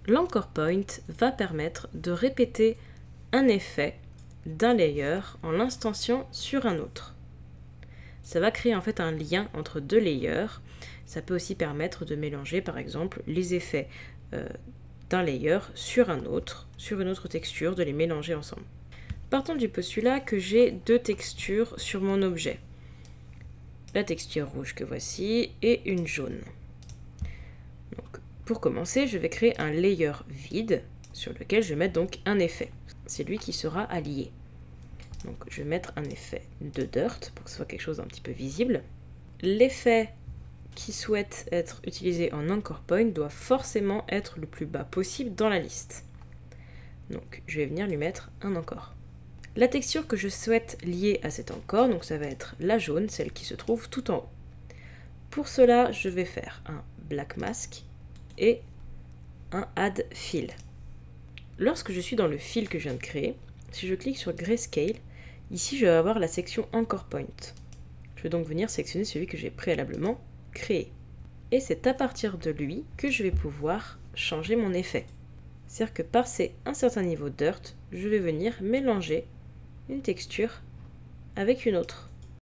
L'Anchor Point va permettre de répéter un effet d'un layer en l'instanciant sur un autre. Ça va créer en fait un lien entre deux layers. Ça peut aussi permettre de mélanger par exemple les effets d'un layer sur un autre, sur une autre texture, de les mélanger ensemble. Partons du postulat que j'ai deux textures sur mon objet. La texture rouge que voici et une jaune. Donc, pour commencer, je vais créer un layer vide sur lequel je vais mettre donc un effet. C'est lui qui sera allié. Donc je vais mettre un effet de dirt pour que ce soit quelque chose d'un petit peu visible. L'effet qui souhaite être utilisé en Anchor Point doit forcément être le plus bas possible dans la liste. Donc je vais venir lui mettre un Anchor. La texture que je souhaite lier à cet Anchor, donc ça va être la jaune, celle qui se trouve tout en haut. Pour cela, je vais faire un Black Mask et un Add Fill. Lorsque je suis dans le fil que je viens de créer, si je clique sur Grayscale, ici je vais avoir la section Anchor Point. Je vais donc venir sélectionner celui que j'ai préalablement créé. Et c'est à partir de lui que je vais pouvoir changer mon effet. C'est-à-dire que passer un certain niveau dirt, je vais venir mélanger une texture avec une autre.